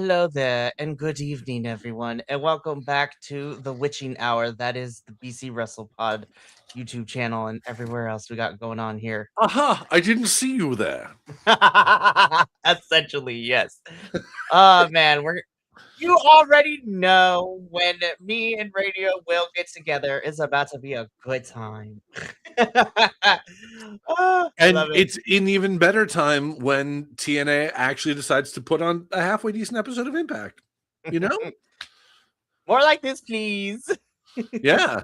Hello there, and good evening, everyone, and welcome back to the Witching Hour. That is the BC WrestlePod YouTube channel and everywhere else we got going on here. Aha! I didn't see you there. Essentially, yes. Oh man, you already know when me and Radio Will get together, it's about to be a good time. And Love it. it's an even better time when TNA actually decides to put on a halfway decent episode of Impact. You know? More like this, please. Yeah.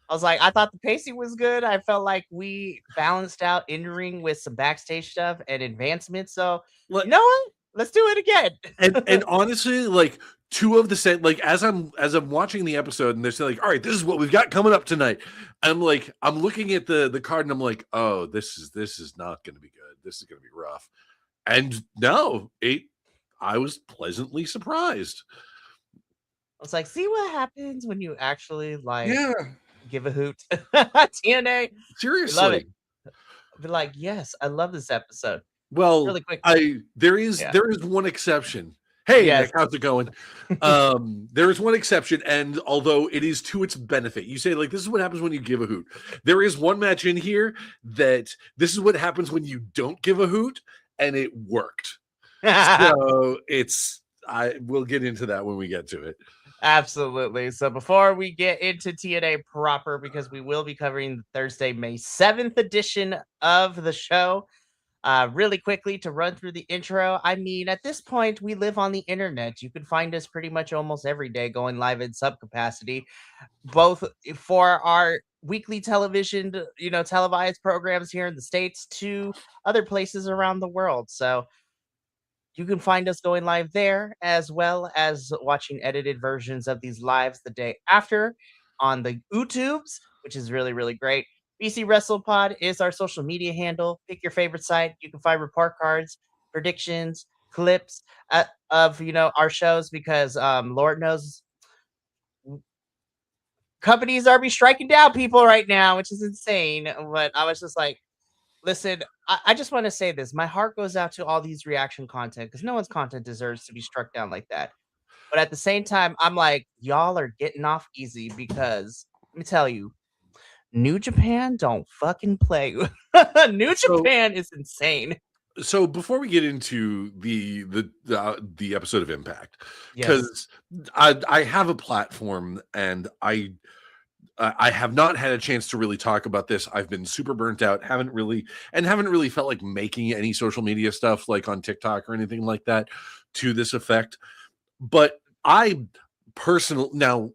I was like, I thought the pacing was good. I felt like we balanced out in ring with some backstage stuff and advancements. So you know what? Let's do it again. and honestly, like two of the set, like as I'm watching the episode and they're saying like, all right, this is what we've got coming up tonight. I'm looking at the card and I'm like, oh, this is not gonna be good. This is gonna be rough. And no, I was pleasantly surprised. I was like, see what happens when you actually give a hoot. TNA. Seriously. Love it. Be like, yes, I love this episode. Well, really quick. There is one exception. Hey, yes. Nick, how's it going? There is one exception, and although it is to its benefit, you say like this is what happens when you give a hoot. There is one match in here that this is what happens when you don't give a hoot, and it worked. So we'll get into that when we get to it. Absolutely. So before we get into TNA proper, because we will be covering the Thursday, May 7th edition of the show, really quickly to run through the intro. I mean, at this point, we live on the internet. You can find us pretty much almost every day going live in sub capacity, both for our weekly television, televised programs here in the States to other places around the world. So you can find us going live there, as well as watching edited versions of these lives the day after on the YouTubes, which is really, really great. BC WrestlePod is our social media handle. Pick your favorite site. You can find report cards, predictions, clips of our shows because Lord knows companies are striking down people right now, which is insane. But I was just like, listen, I just want to say this. My heart goes out to all these reaction content because no one's content deserves to be struck down like that. But at the same time, I'm like, y'all are getting off easy because let me tell you, New Japan don't fucking play. New Japan is insane. So before we get into the episode of Impact, because I have a platform and I have not had a chance to really talk about this. I've been super burnt out, haven't really felt like making any social media stuff like on TikTok or anything like that to this effect. But now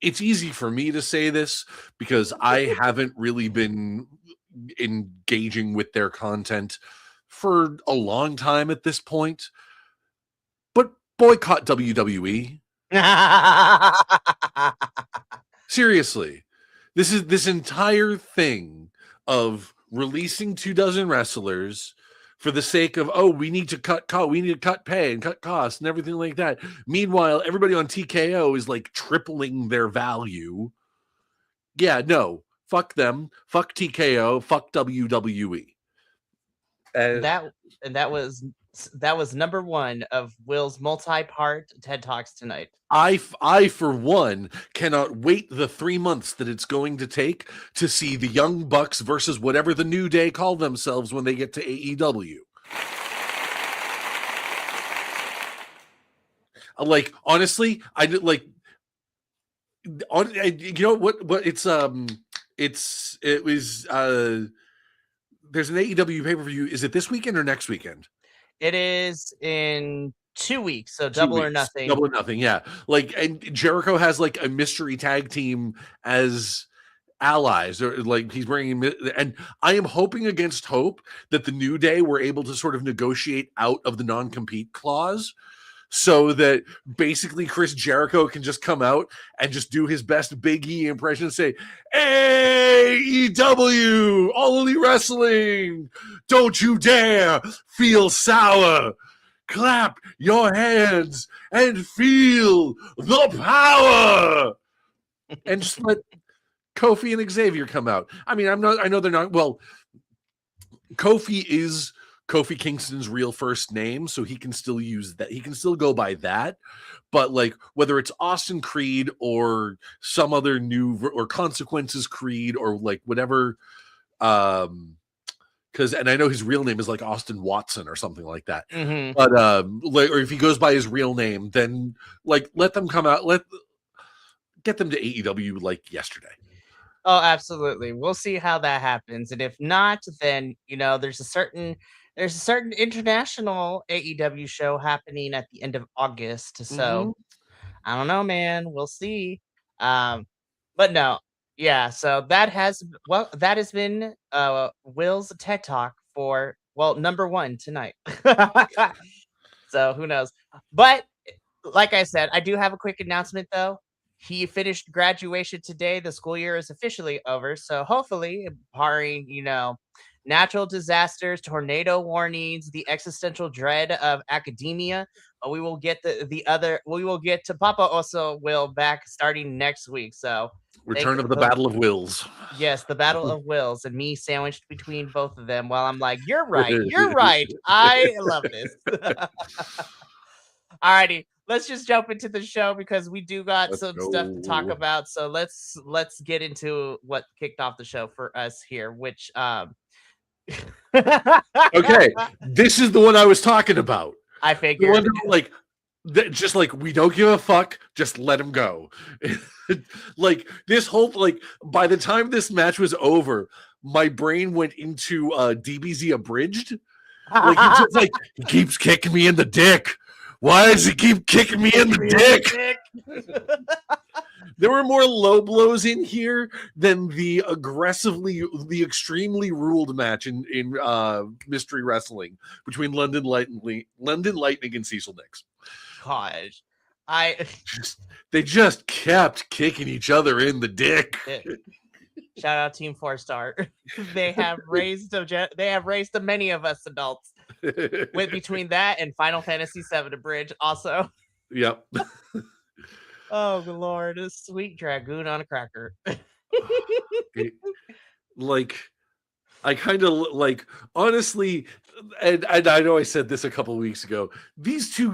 it's easy for me to say this because I haven't really been engaging with their content for a long time at this point. But boycott WWE. Seriously. This entire thing of releasing 24 wrestlers for the sake of, we need to cut pay and cut costs and everything like that. Meanwhile, everybody on TKO is like tripling their value. Yeah, no, fuck them, fuck TKO, fuck WWE. And that was number one of Will's multi-part TED Talks tonight. I for one cannot wait the 3 months that it's going to take to see the Young Bucks versus whatever the New Day call themselves when they get to AEW. Like honestly, I did like. You know what? It was. There's an AEW pay-per-view. Is it this weekend or next weekend? It is in 2 weeks, so double or nothing. Double or nothing, yeah. Like, and Jericho has like a mystery tag team as allies, or like he's bringing. And I am hoping against hope that the New Day were able to sort of negotiate out of the non-compete clause, so that basically Chris Jericho can just come out and just do his best Big E impression and say, AEW, All Elite Wrestling, don't you dare feel sour. Clap your hands and feel the power. And just let Kofi and Xavier come out. I mean, I know they're not, well, Kofi is Kofi Kingston's real first name, so he can still use that. He can still go by that. But like whether it's Austin Creed or some other new or Consequences Creed or like whatever, because and I know his real name is like Austin Watson or something like that. Mm-hmm. But like, or if he goes by his real name, then like let them come out, get them to AEW like yesterday. Oh, absolutely. We'll see how that happens. And if not, then there's a certain international AEW show happening at the end of August. So I don't know, man. We'll see. But no, yeah. So that has been Will's TED Talk for number one tonight. So who knows? But like I said, I do have a quick announcement though. He finished graduation today. The school year is officially over. So hopefully, barring, natural disasters, tornado warnings, the existential dread of academia, we will get we will get to Papa also will back starting next week. So Return of the Battle of Wills. Yes, the Battle of Wills, and me sandwiched between both of them while I'm like, you're right. I love this. Alrighty, let's just jump into the show because we do got some stuff to talk about. So let's get into what kicked off the show for us here, which okay, this is the one I was talking about. I figured. The one just like we don't give a fuck, just let him go. Like this whole by the time this match was over, my brain went into DBZ abridged. Like he just he keeps kicking me in the dick. Why does he keep kicking me in the dick? There were more low blows in here than the extremely ruled match in Mystery Wrestling between London Lightning and Cecil Nix. Gosh, they just kept kicking each other in the dick. Shout out Team 4-Star. They have raised many of us adults. With between that and Final Fantasy VII Abridged also. Yep. Oh Lord, a sweet dragoon on a cracker. I kind of honestly, and I know I said this a couple of weeks ago. These two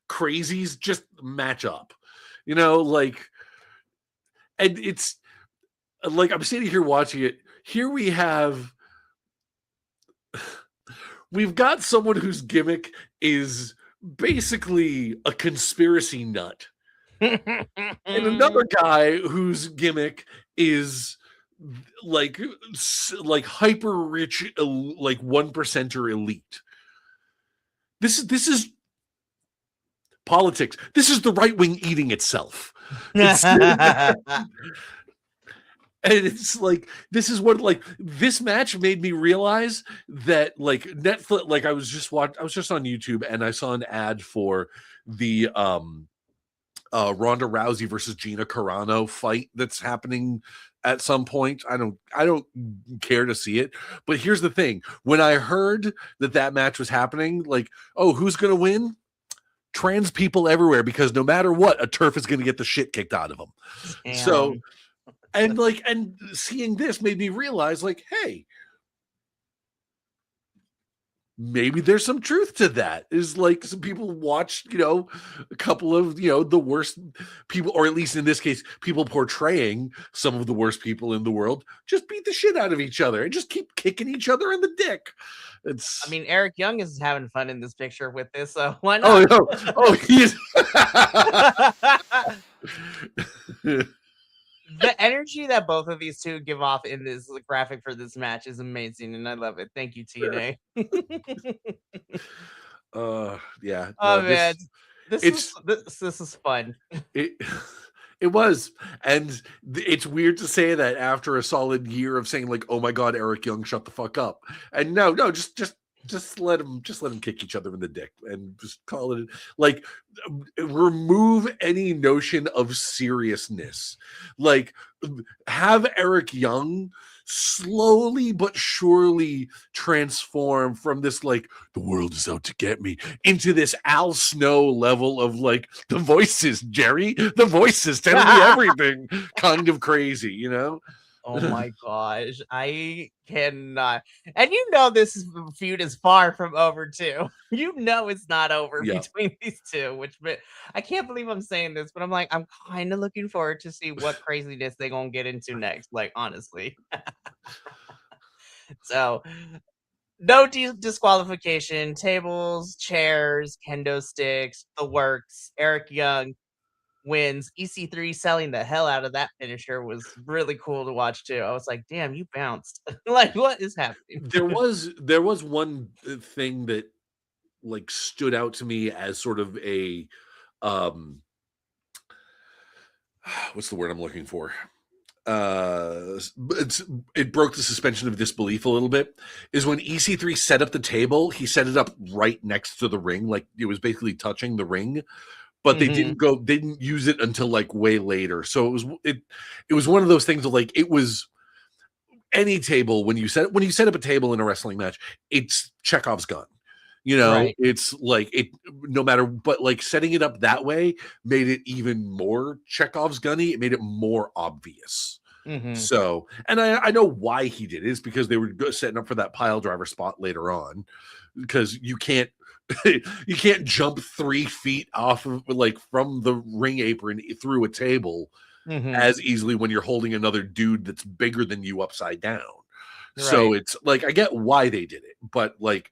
crazies just match up, and it's like I'm sitting here watching it. Here we've got someone whose gimmick is basically a conspiracy nut, and another guy whose gimmick is like hyper rich, like 1%er elite. This is politics. This is the right wing eating itself. And it's like this is what this match made me realize that Netflix. I was just on YouTube and I saw an ad for the Ronda Rousey versus Gina Carano fight that's happening at some point. I don't care to see it, but here's the thing: when I heard that match was happening, who's gonna win? Trans people everywhere, because no matter what, a turf is gonna get the shit kicked out of them. Damn. So. And seeing this made me realize, hey, maybe there's some truth to that. Is some people watched, a couple of, the worst people, or at least in this case, people portraying some of the worst people in the world, just beat the shit out of each other and just keep kicking each other in the dick. Eric Young is having fun in this picture with this, so why not? He is. The energy that both of these two give off in this graphic for this match is amazing, and I love it. Thank you, TNA. Yeah. Oh man, this is fun. It was, and it's weird to say that after a solid year of saying oh my god, Eric Young, shut the fuck up, and no, just let them kick each other in the dick and just call it remove any notion of seriousness. Have Eric Young slowly but surely transform from this the world is out to get me into this Al Snow level of the voices, Jerry, the voices telling me everything kind of crazy, Oh my gosh, I cannot. And you know this feud is far from over too. You know it's not over Yeah. between these two, I can't believe I'm saying this, but I'm like, I'm kind of looking forward to see what craziness they're gonna get into next. Like honestly, so no disqualification, tables, chairs, kendo sticks, the works. Eric Young wins. EC3 selling the hell out of that finisher was really cool to watch too. I was like, damn, you bounced. Like, what is happening? There was one thing that like stood out to me as sort of a um what's the word I'm looking for? It broke the suspension of disbelief a little bit. Is when EC3 set up the table, he set it up right next to the ring, like it was basically touching the ring. But they didn't use it until like way later. So it was one of those things of like it was any table when you set up a table in a wrestling match, it's Chekhov's gun. Right. It's like it no matter, but like setting it up that way made it even more Chekhov's gunny. It made it more obvious. Mm-hmm. So, and I know why he did it is because they were setting up for that pile driver spot later on, because you can't you can't jump 3 feet off of like from the ring apron through a table Mm-hmm. as easily when you're holding another dude that's bigger than you upside down. So Right. it's like I get why they did it, but like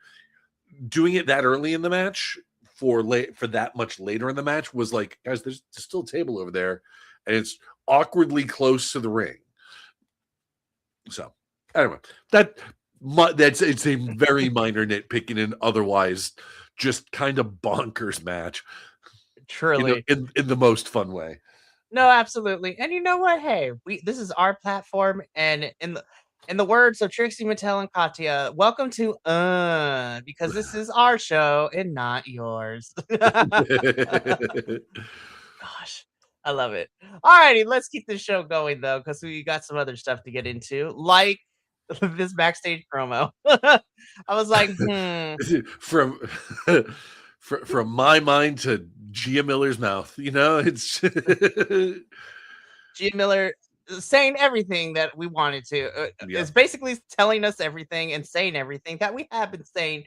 doing it that early in the match for that much later in the match was like, guys, there's still a table over there, and it's awkwardly close to the ring. So anyway, it's a very minor nitpick in an otherwise just kind of bonkers match. Truly. In the most fun way. No, absolutely. And you know what? Hey, this is our platform, and in the words of Trixie Mattel and Katya, welcome to because this is our show and not yours. Gosh, I love it. Alrighty, let's keep this show going though, because we got some other stuff to get into, like this backstage promo. I was like, from from my mind to Gia Miller's mouth, it's Gia Miller saying everything that we wanted to. Yeah. It's basically telling us everything and saying everything that we have been saying,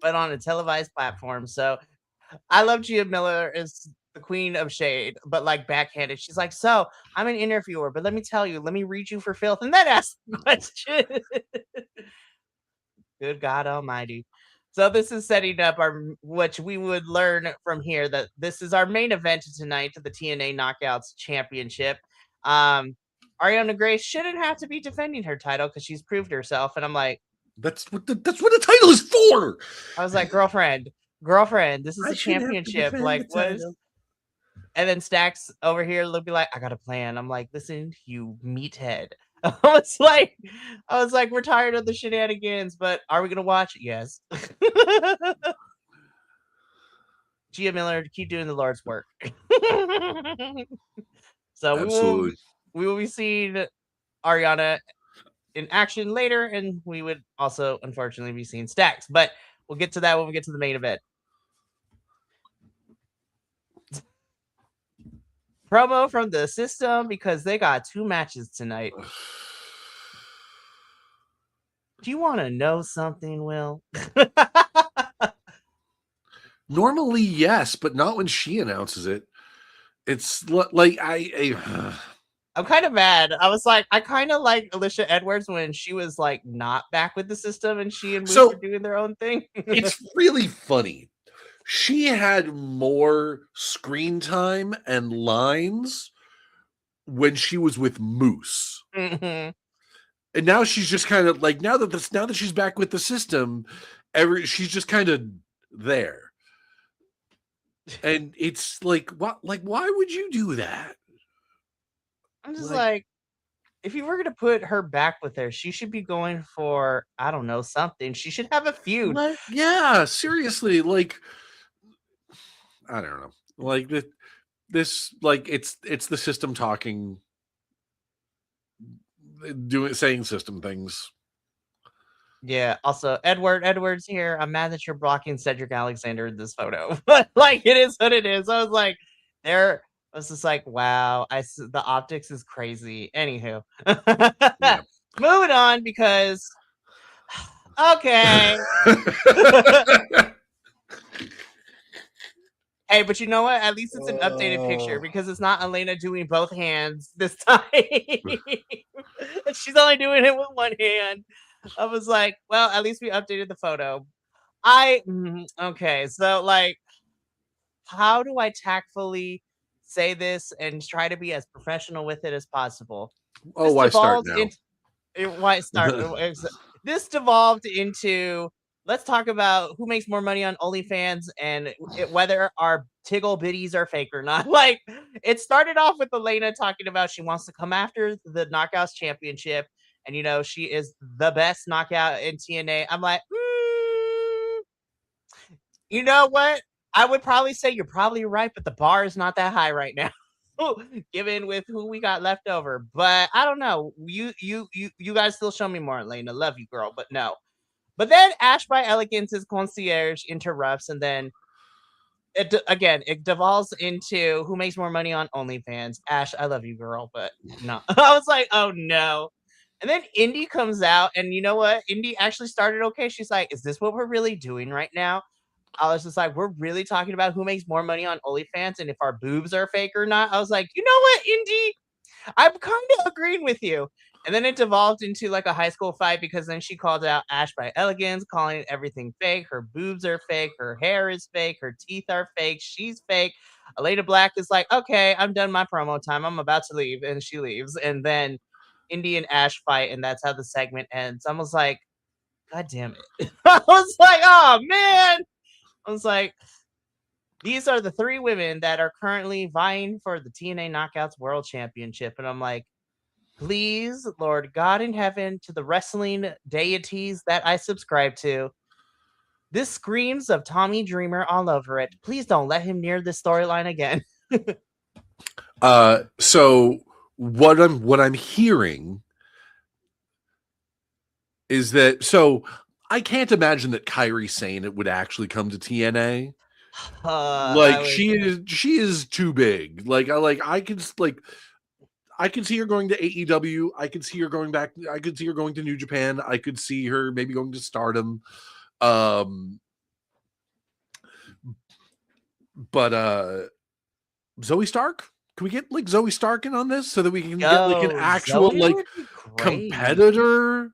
but on a televised platform. So I love Gia Miller as the queen of shade, but like backhanded. She's like, so I'm an interviewer, but let me tell you, let me read you for filth and then ask the question. Good God Almighty. So this is setting up which we would learn from here that this is our main event tonight, the TNA Knockouts Championship. Ariana Grace shouldn't have to be defending her title because she's proved herself, and I'm like, that's what the title is for. I was like, girlfriend, this is a championship. Like, what? And then Stacks over here will be like, I got a plan. I'm like, listen, you meathead. I was like, we're tired of the shenanigans, but are we gonna watch? Yes. Gia Miller, keep doing the Lord's work. So Absolutely. we will be seeing Ariana in action later, and we would also unfortunately be seeing Stacks, but we'll get to that when we get to the main event. Promo from the system because they got 2 matches tonight. Do you want to know something, Will? Normally, yes, but not when she announces it. It's like I'm kind of mad. I was like, I kind of like Alicia Edwards when she was like not back with the system and she and Moose were doing their own thing. It's really funny. She had more screen time and lines when she was with Moose. Mm-hmm. And now she's just kind of like now that she's back with the system, she's just kind of there. And it's like why would you do that? I'm just like if you were going to put her back with her, she should be going for, I don't know, something. She should have a feud. Yeah, seriously, like I don't know. Like this like it's the system talking, saying system things. Yeah. Also, Edwards here. I'm mad that you're blocking Cedric Alexander in this photo. But like it is what it is. I was like, I was just like, wow, the optics is crazy. Anywho, Yeah. moving on because okay. Hey, but you know what? At least it's an updated picture because it's not Elena doing both hands this time. She's only doing it with one hand. I was like, well, at least we updated the photo. Okay, so like, how do I tactfully say this and try to be as professional with it as possible? Oh, This why start devolves now? into why start this devolved into let's talk about who makes more money on OnlyFans and whether our Tiggle biddies are fake or not. Like it started off with Elena talking about she wants to come after the Knockouts Championship, and she is the best knockout in TNA. I'm like, you know what? I would probably say you're probably right, but the bar is not that high right now. Given with who we got left over. But I don't know. You guys still show me more, Elena. Love you, girl, but no. But then Ash by Elegance's concierge interrupts, and then it devolves into who makes more money on OnlyFans. Ash, I love you, girl, but no. I was like, oh no. And then Indy comes out, and you know what? Indy actually started okay. She's like, is this what we're really doing right now? I was just like, we're really talking about who makes more money on OnlyFans and if our boobs are fake or not. I was like, you know what, Indy? I'm kind of agreeing with you. And then it devolved into like a high school fight because then she called out Ash by Elegance, calling everything fake. Her boobs are fake. Her hair is fake. Her teeth are fake. She's fake. Elena Black is like, okay, I'm done my promo time. I'm about to leave. And she leaves. And then Indy and Ash fight. And that's how the segment ends. I was like, God damn it. I was like, oh, man. I was like, these are the three women that are currently vying for the TNA Knockouts World Championship. And I'm like, please, Lord God in heaven, to the wrestling deities that I subscribe to, this screams of Tommy Dreamer all over it. Please don't let him near this storyline again. So what I'm hearing is that I can't imagine that Kairi Sane it would actually come to TNA. Like she is too big. I could see her going to AEW. I could see her going back. I could see her going to New Japan. I could see her maybe going to Stardom. But Zoe Stark? Can we get like Zoe Stark in on this so that we can get like an actual competitor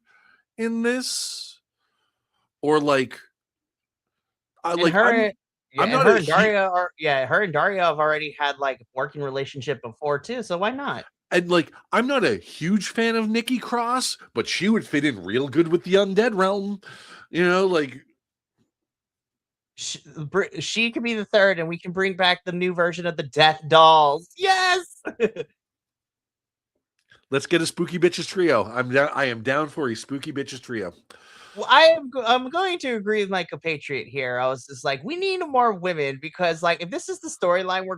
in this? Or like her and Daria have already had like working relationship before too, so why not? And like I'm not a huge fan of Nikki Cross, but she would fit in real good with the Undead Realm. Like she could be the third, and we can bring back the new version of the Death Dolls. Yes. Let's get a Spooky Bitches trio. I am down for a Spooky Bitches trio. Well, I'm going to agree with my compatriot here. I was just like, we need more women because like if this is the storyline we're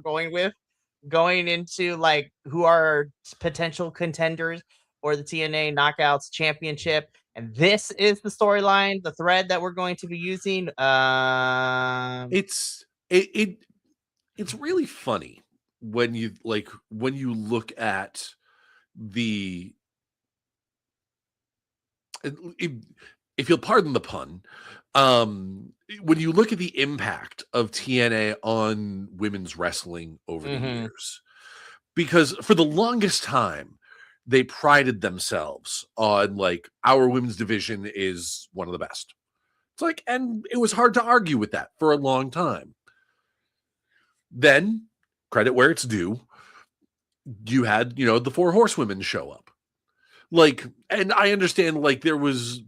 going into like who are potential contenders for the TNA Knockouts Championship, and this is the storyline, the thread that we're going to be using. It's really funny when you look at the if you'll pardon the pun, when you look at the impact of TNA on women's wrestling over the years, because for the longest time, they prided themselves on like our women's division is one of the best. It's like, and it was hard to argue with that for a long time. Then, credit where it's due, you had, the Four Horsewomen show up. Like, and I understand like there was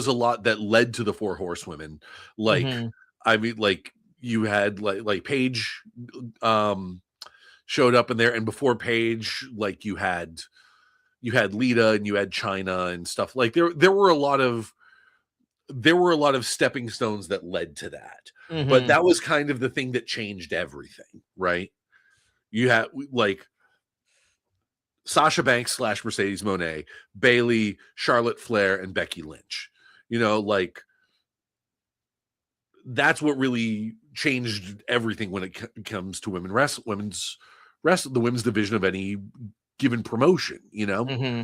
a lot that led to the Four Horsewomen. Like, I mean, like you had like Paige showed up in there, and before Paige, like you had Lita and you had Chyna and stuff. Like there were a lot of stepping stones that led to that. But that was kind of the thing that changed everything, right? You had like Sasha Banks / Mercedes Moné, Bayley, Charlotte Flair, and Becky Lynch. Like that's what really changed everything when it comes to women's the women's division of any given promotion, you know. Mm-hmm.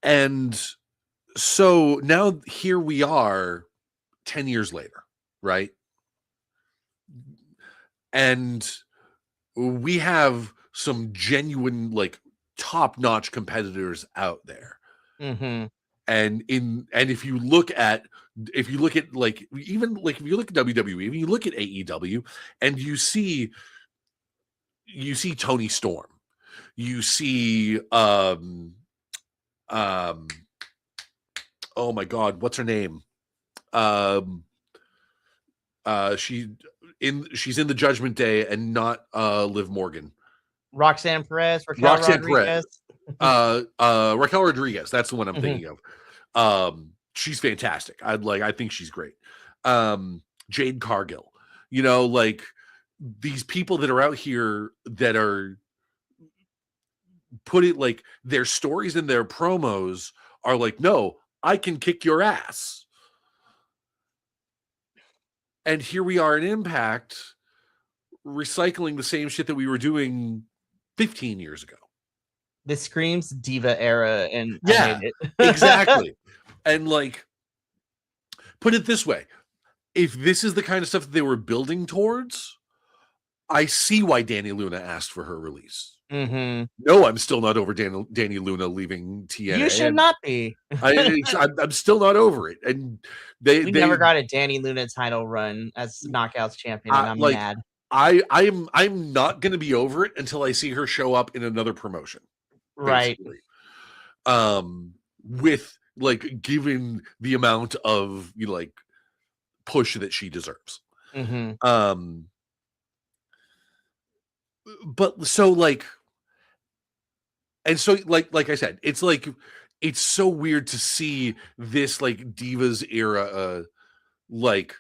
And so now here we are 10 years later, right? And we have some genuine, like, top-notch competitors out there. Mm-hmm. And if you look at like, even like, if you look at WWE, if you look at AEW, and you see Tony Storm, you see oh my god, what's her name? She's in the Judgment Day, and not Liv Morgan. Roxanne Perez, Raquel Rodriguez. Raquel Rodriguez, that's the one I'm thinking of. She's fantastic. I think she's great. Jade Cargill, you know, like, these people that are out here that are put it like, their stories and their promos are like, no, I can kick your ass. And here we are in Impact, recycling the same shit that we were doing 15 years ago. This screams diva era, and yeah, I hate it. Exactly. And, like, put it this way, if this is the kind of stuff that they were building towards, I see why Danny Luna asked for her release. Mm-hmm. No, I'm still not over Danny Luna leaving TNA. You should not be. I'm still not over it. And they never got a Danny Luna title run as Knockouts champion, and I'm mad. I'm not going to be over it until I see her show up in another promotion. Basically. Right. With, like, given the amount of, you know, like, push that she deserves. Mm-hmm. But so, like, and so, like I said, it's like, it's so weird to see this, like, Divas era, like,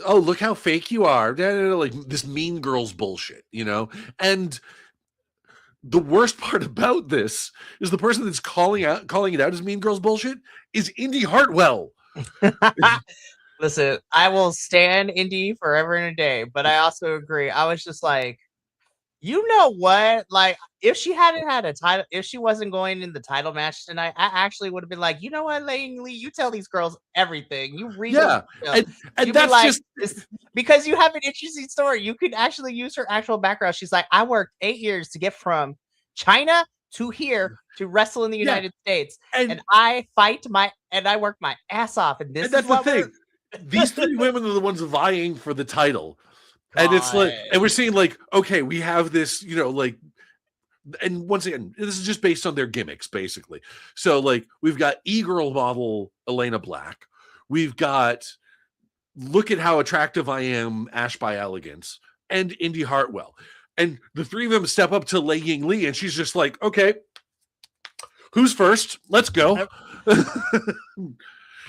oh, look how fake you are, like, this Mean Girls bullshit, you know. And the worst part about this is the person that's calling it out as Mean Girls bullshit is Indy Hartwell. Listen, I will stand Indy forever and a day, but I also agree. I was just like, you know what? Like, if she hadn't had a title, if she wasn't going in the title match tonight, I actually would have been like, you know what, Laying Lee, you tell these girls everything. You read them. And that's like, just because you have an interesting story. You could actually use her actual background. She's like, I worked 8 years to get from China to here to wrestle in the United States, and I work my ass off. And this is what the thing. These 3 women are the ones vying for the title. God. And it's like, and we're seeing, like, okay, we have this, you know, like, and once again, this is just based on their gimmicks, basically. So, like, we've got e-girl model Elena Black. We've got, look at how attractive I am, Ash by Elegance, and Indy Hartwell. And the 3 of them step up to Lei Ying Lee, and she's just like, okay, who's first? Let's go.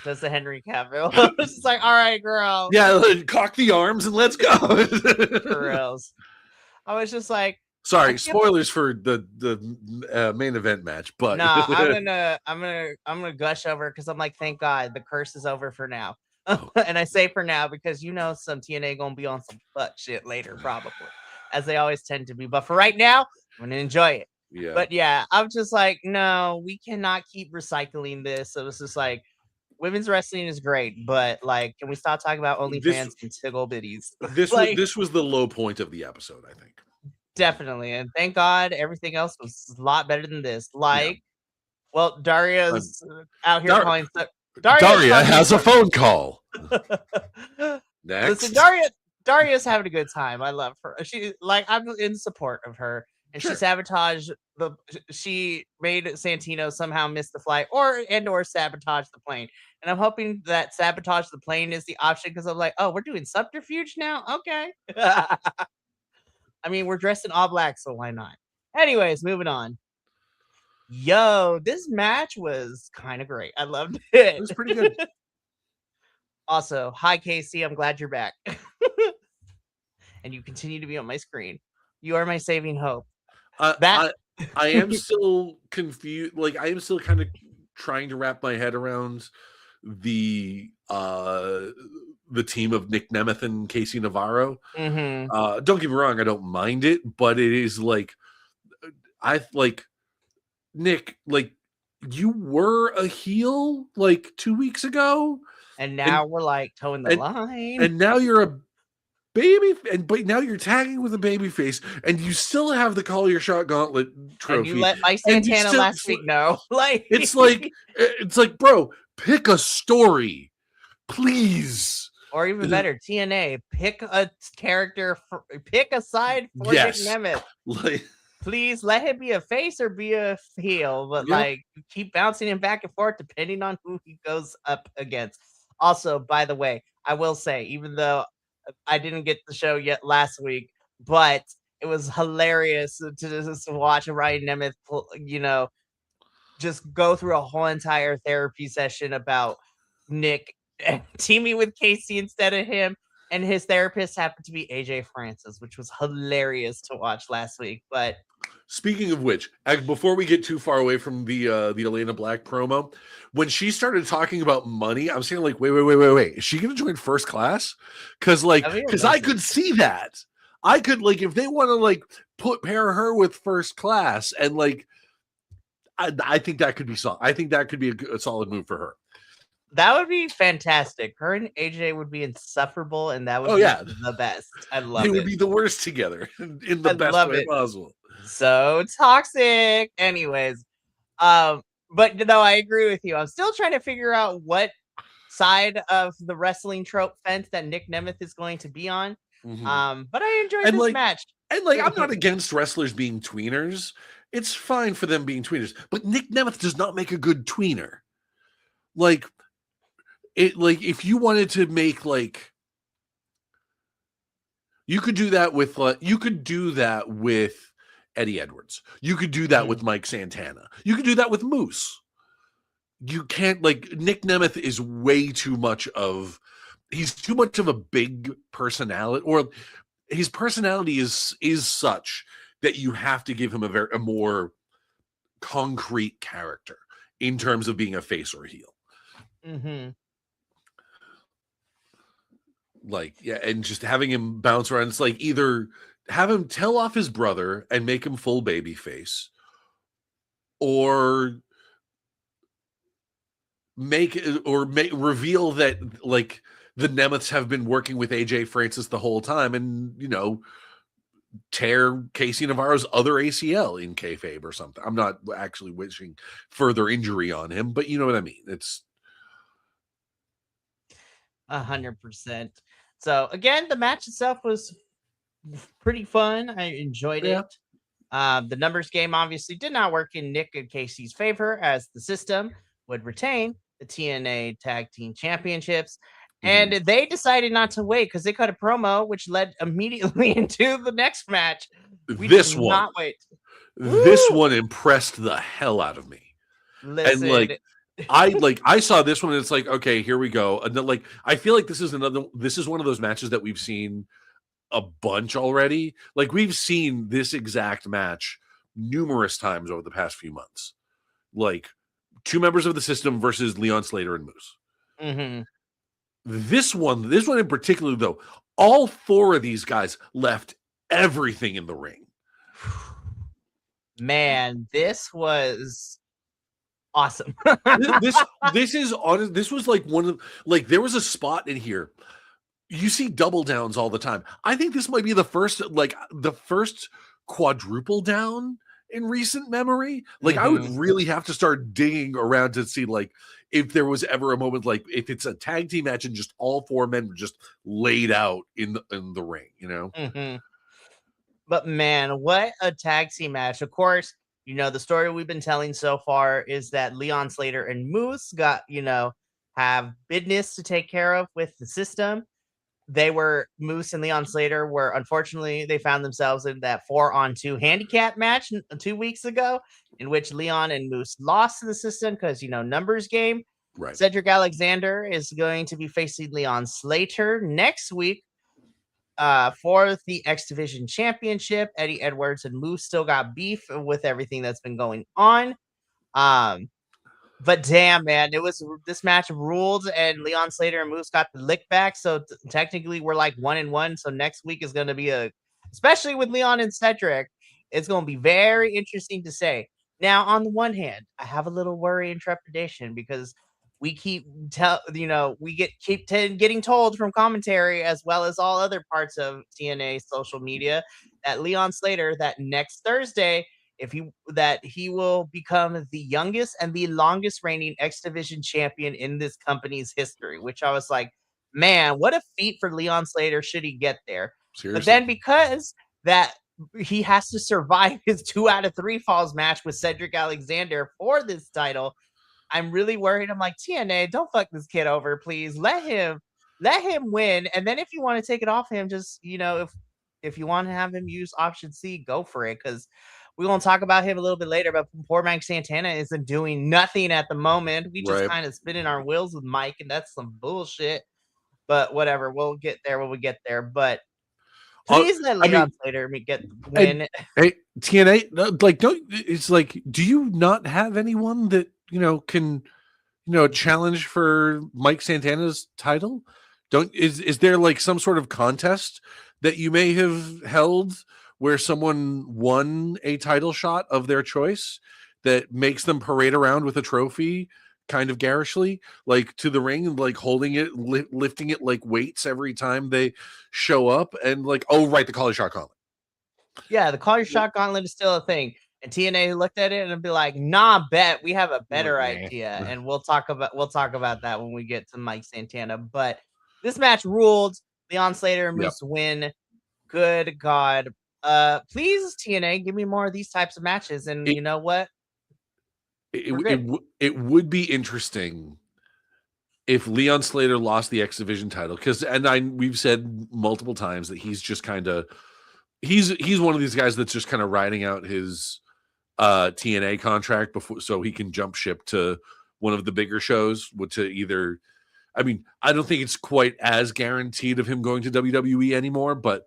Does the Henry Cavill. It's just like, all right, girl. Yeah, cock the arms and let's go. For reals. I was just like, sorry, spoilers for the main event match, but no, I'm gonna gush over because I'm like, thank God the curse is over for now. And I say for now because, you know, some TNA gonna be on some fuck shit later, probably, as they always tend to be. But for right now, I'm gonna enjoy it. Yeah. But yeah, I'm just like, no, we cannot keep recycling this. So it's just like, women's wrestling is great, but, like, can we stop talking about OnlyFans and tickle bitties? This was the low point of the episode, I think. Definitely, and thank God everything else was a lot better than this. Like, well, Daria's out here calling. Daria has a phone call. Next. Listen, Daria's having a good time. I love her. I'm in support of her. And she sabotaged she made Santino somehow miss the flight or sabotage the plane. And I'm hoping that sabotage the plane is the option, because I'm like, oh, we're doing subterfuge now? Okay. I mean, we're dressed in all black, so why not? Anyways, moving on. Yo, this match was kind of great. I loved it. It was pretty good. Also, hi, Casey. I'm glad you're back. And you continue to be on my screen. You are my saving hope. I am still confused. Like, I am still kind of trying to wrap my head around the team of Nick Nemeth and Casey Navarro. Mm-hmm. Don't get me wrong, I don't mind it, but it is like Nick, like you were a heel like 2 weeks ago, And now we're like towing the and line. and now you're a but now you're tagging with a baby face, and you still have the Call Your Shot Gauntlet trophy. And you let Mike and you Santana still, last week know. Like it's like, bro, pick a story, please. or even better, TNA, pick a character, pick a side for Nick Nemeth. Like, please let him be a face or be a heel, but like keep bouncing him back and forth depending on who he goes up against. Also, by the way, I will say, even though I didn't get the show yet last week, but it was hilarious to just watch Ryan Nemeth, just go through a whole entire therapy session about Nick teaming with Casey instead of him. And his therapist happened to be AJ Francis, which was hilarious to watch last week. But speaking of which, before we get too far away from the Elena Black promo, when she started talking about money, I'm saying like, wait, is she going to join First Class? Because I could see that. I could if they want to pair her with First Class, and I think that could be solid. I think that could be a solid move for her. That would be fantastic. Her and AJ would be insufferable, and that would be the best. I love it. They would be the worst together in the best way possible. So toxic. Anyways, but I agree with you. I'm still trying to figure out what side of the wrestling trope fence that Nick Nemeth is going to be on. Mm-hmm. But I enjoyed this match. And I'm not against wrestlers being tweeners. It's fine for them being tweeners, but Nick Nemeth does not make a good tweener. If you wanted to make you could do that with Eddie Edwards. You could do that with Mike Santana. You could do that with Moose. You can't Nick Nemeth is way too much of he's too much of a big personality, or his personality is such that you have to give him a more concrete character in terms of being a face or a heel. Mm-hmm. And just having him bounce around. It's either have him tell off his brother and make him full baby face, or reveal that the Nemeths have been working with AJ Francis the whole time, and tear Casey Navarro's other ACL in kayfabe or something. I'm not actually wishing further injury on him, but you know what I mean. It's 100%. So again, the match itself was pretty fun. I enjoyed it. The numbers game obviously did not work in Nick and Casey's favor, as the system would retain the TNA Tag Team Championships. And they decided not to wait because they cut a promo, which led immediately into the next match. This one impressed the hell out of me. Listen, and I saw this one and it's okay, here we go. And then I feel like this is one of those matches that we've seen a bunch already. We've seen this exact match numerous times over the past few months. Two members of the system versus Leon Slater and Moose. Mm-hmm. This one in particular, though, all four of these guys left everything in the ring. Man, this was awesome. This was one of there was a spot in here. You see double downs all the time. I think this might be the first quadruple down in recent memory. I would really have to start digging around to see if there was ever a moment if it's a tag team match and just all four men were just laid out in the ring, Mm-hmm. But man, what a tag team match. Of course, the story we've been telling so far is that Leon Slater and Moose got, have business to take care of with the system. Moose and Leon Slater were, unfortunately, they found themselves in that 4-on-2 handicap match 2 weeks ago, in which Leon and Moose lost to the system because, numbers game. Right. Cedric Alexander is going to be facing Leon Slater next week for the X Division Championship. Eddie Edwards and Moose still got beef with everything that's been going on. But damn, man, this match ruled, and Leon Slater and Moose got the lick back. So technically, we're like 1-1. So next week is going to be especially with Leon and Cedric, it's going to be very interesting to say. Now, on the one hand, I have a little worry and trepidation because we keep getting told from commentary as well as all other parts of TNA social media that Leon Slater that next Thursday he will become the youngest and the longest reigning X Division champion in this company's history, which I was like, man, what a feat for Leon Slater should he get there. Seriously. But then because that he has to survive his 2 out of 3 falls match with Cedric Alexander for this title, I'm really worried. I'm like, TNA, don't fuck this kid over, please. Let him win. And then if you want to take it off him, just if you want to have him use option C, go for it. Because we're gonna talk about him a little bit later, but poor Mike Santana isn't doing nothing at the moment. We just kind of spinning our wheels with Mike, and that's some bullshit. But whatever, we'll get there when we get there. But please let Leon Slater get the win. Hey, TNA, like, it's like, do you not have anyone that can challenge for Mike Santana's title? Is there like some sort of contest that you may have held where someone won a title shot of their choice that makes them parade around with a trophy kind of garishly, like to the ring and like holding it, lifting it like weights every time they show up, and like, oh right, the Call Your Shot Gauntlet. Yeah, the Call Your Shot Gauntlet is still a thing. And TNA looked at it and be like, nah, bet we have a better idea. And we'll talk about that when we get to Mike Santana. But this match ruled. Leon Slater and Moose win. Good God. Please, TNA, give me more of these types of matches. And you know what? It would be interesting if Leon Slater lost the X Division title, because we've said multiple times that he's just kind of he's one of these guys that's just kind of riding out his TNA contract before, so he can jump ship to one of the bigger shows. I don't think it's quite as guaranteed of him going to WWE anymore, but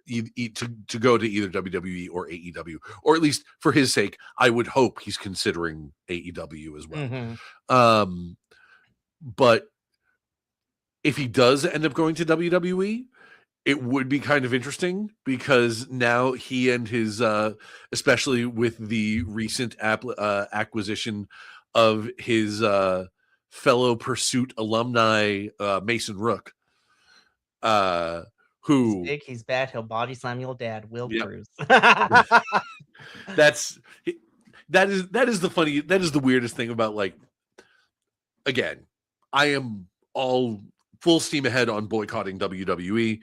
to go to either WWE or AEW, or at least for his sake, I would hope he's considering AEW as well. Mm-hmm. But if he does end up going to WWE, it would be kind of interesting, because now he and his, especially with the recent acquisition of his fellow Pursuit alumni, Mason Rook, who he's big, he's bad, he'll body slam your dad, Will Cruz. that is the weirdest thing about, like, again, I am all full steam ahead on boycotting WWE,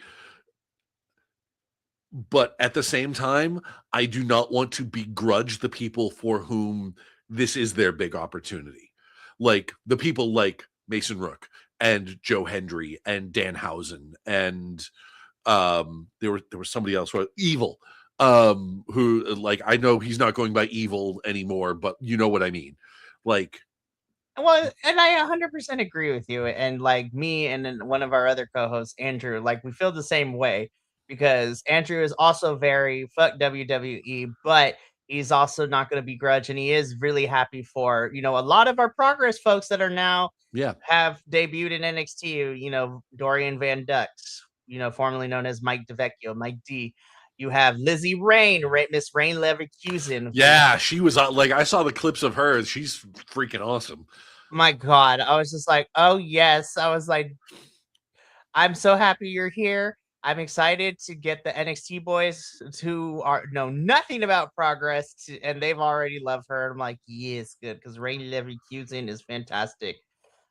but at the same time, I do not want to begrudge the people for whom this is their big opportunity. Like the people like Mason Rook and Joe Hendry and Danhausen, and there was somebody else, Evil, who, like, I know he's not going by Evil anymore, but you know what I mean. Like, well, and I 100% agree with you. And like me and then one of our other co-hosts, Andrew, like we feel the same way, because Andrew is also very fuck WWE, but he's also not going to begrudge, and he is really happy for, a lot of our Progress folks that are now have debuted in NXT, Dorian Van Dux, formerly known as Mike DeVecchio, Mike D. You have Lizzie Rain, Miss Rain Leverkusen. Yeah, she was like, I saw the clips of her. She's freaking awesome. My God, I was just like, oh yes. I was like, I'm so happy you're here. I'm excited to get the NXT boys who know nothing about Progress, and they've already loved her. I'm like, yes, good, because Rain Leverkusen is fantastic.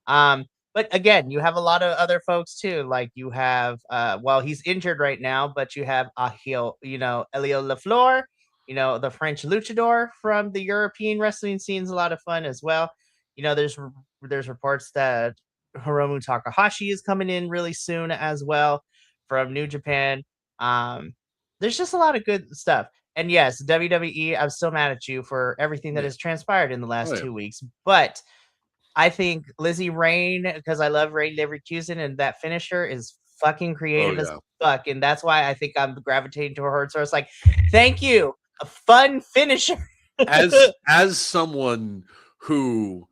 But again, you have a lot of other folks too. Like you have, he's injured right now, but you have Ahil, Elio Lafleur, the French luchador from the European wrestling scene is a lot of fun as well. There's reports that Hiromu Takahashi is coming in really soon as well from New Japan. There's just a lot of good stuff. And yes, WWE, I'm still mad at you for everything that has transpired in the last 2 weeks, but I think Lizzie Rain, because I love Rain Leverkusen, and that finisher is fucking creative as fuck, and that's why I think I'm gravitating to her. So it's like, thank you, a fun finisher. as someone who,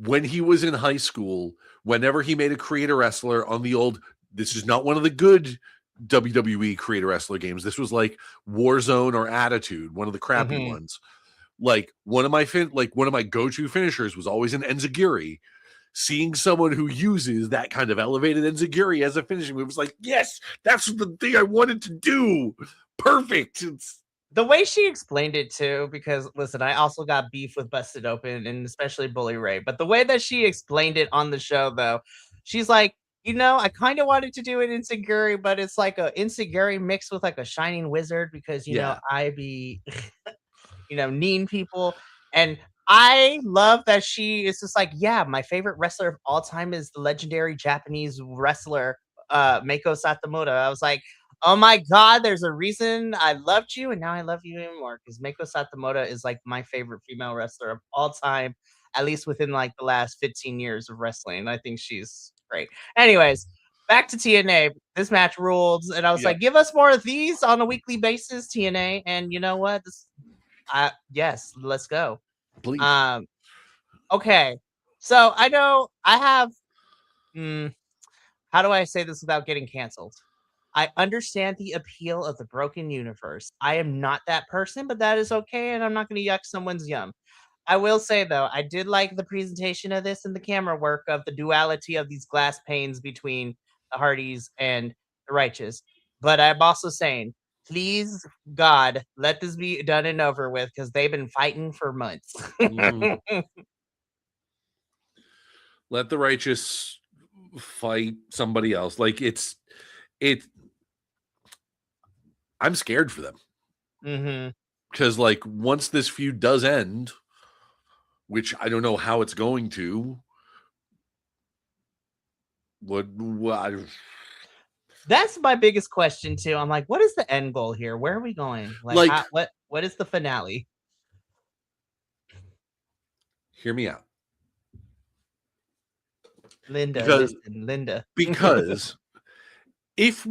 when he was in high school, whenever he made a creator wrestler on the old, this is not one of the good WWE creator wrestler games. This was like Warzone or Attitude, one of the crappy ones. Like one of my go-to finishers was always an enziguri. Seeing someone who uses that kind of elevated enziguri as a finishing move was like, yes, that's the thing I wanted to do. Perfect. It's The way she explained it too, because listen, I also got beef with Busted Open and especially Bully Ray. But the way that she explained it on the show, though, she's like, I kind of wanted to do an Inseguri, but it's like a Inseguri mixed with like a Shining Wizard because Yeah. I be mean people. And I love that she is just like, yeah, my favorite wrestler of all time is the legendary Japanese wrestler, Mako Satamoto. I was like, oh my God, there's a reason I loved you, and now I love you even more because Mako Satamoto is like my favorite female wrestler of all time, at least within like the last 15 years of wrestling. I think she's great. Anyways, back to TNA. This match ruled, and I was like, give us more of these on a weekly basis, TNA. And you know what? Yes, let's go. Please. Okay. So I know I have how do I say this without getting canceled? I understand the appeal of the broken universe. I am not that person, but that is okay, and I'm not going to yuck someone's yum. I will say though, I did like the presentation of this and the camera work of the duality of these glass panes between the Hardys and the Righteous. But I'm also saying, please God, let this be done and over with because they've been fighting for months. Let the Righteous fight somebody else. Like I'm scared for them. Because like once this feud does end, which I don't know how it's going to, that's my biggest question too. I'm like, what is the end goal here? Where are we going? Like what is the finale? Hear me out. Linda. Because if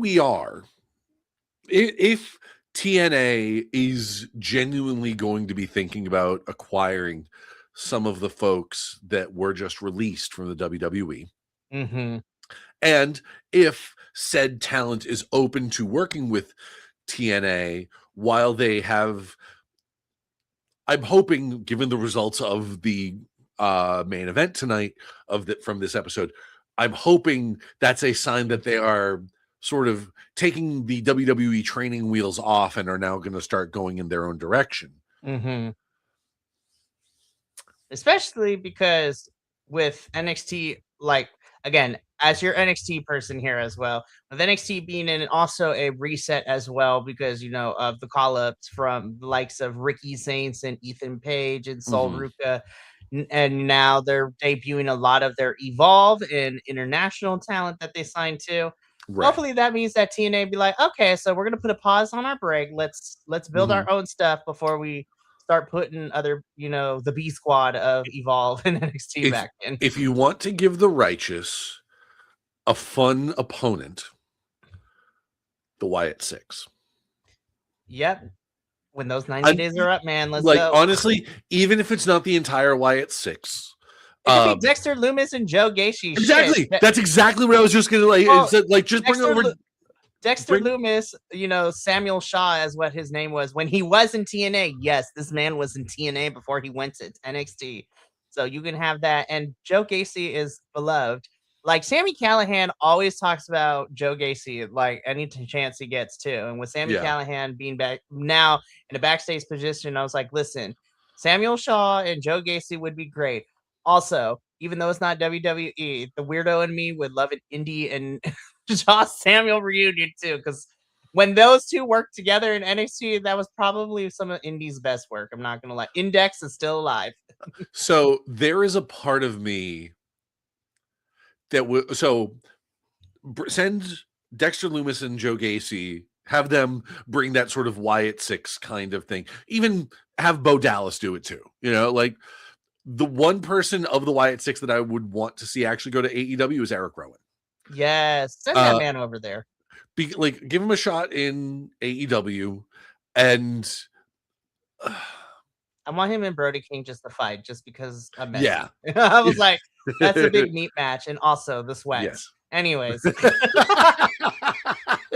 TNA is genuinely going to be thinking about acquiring some of the folks that were just released from the WWE, and if said talent is open to working with TNA while they have, I'm hoping, given the results of the main event tonight from this episode, I'm hoping that's a sign that they are sort of taking the WWE training wheels off and are now going to start going in their own direction. Especially because with NXT, like, again, as your NXT person here as well, with NXT being in also a reset as well because, of the call-ups from the likes of Ricky Saints and Ethan Page and Sol Ruka. And now they're debuting a lot of their Evolve and international talent that they signed to. Right. Hopefully that means that TNA be like, okay, so we're going to put a pause on our break. Let's build our own stuff before we start putting other, the B squad of Evolve and NXT back in. If you want to give the Righteous a fun opponent, the Wyatt Six. Yep. When those 90 days are up, man, let's go. Honestly, even if it's not the entire Wyatt Six, it could be Dexter Lumis and Joe Gacy. Exactly. That's exactly what I was just gonna just bring over Dexter Lumis, Samuel Shaw is what his name was when he was in TNA. Yes, this man was in TNA before he went to NXT. So you can have that. And Joe Gacy is beloved. Like Sami Callihan always talks about Joe Gacy, like any chance he gets too. And with Sami Callihan being back now in a backstage position, I was like, listen, Samuel Shaw and Joe Gacy would be great. Also, even though it's not WWE, the weirdo in me would love an indie and Shaw Samuel reunion too. Because when those two worked together in NXT, that was probably some of Indie's best work. I'm not gonna lie. Index is still alive. So there is a part of me that send Dexter Lumis and Joe Gacy, have them bring that sort of Wyatt Six kind of thing. Even have Bo Dallas do it too. Like the one person of the Wyatt Six that I would want to see actually go to AEW is Eric Rowan. Yes, send that man over there. Give him a shot in AEW, and I want him and Brody King just to fight, just because I'm Yeah. messy. I was like, that's a big meat match, and also the sweats. Yes. Anyways,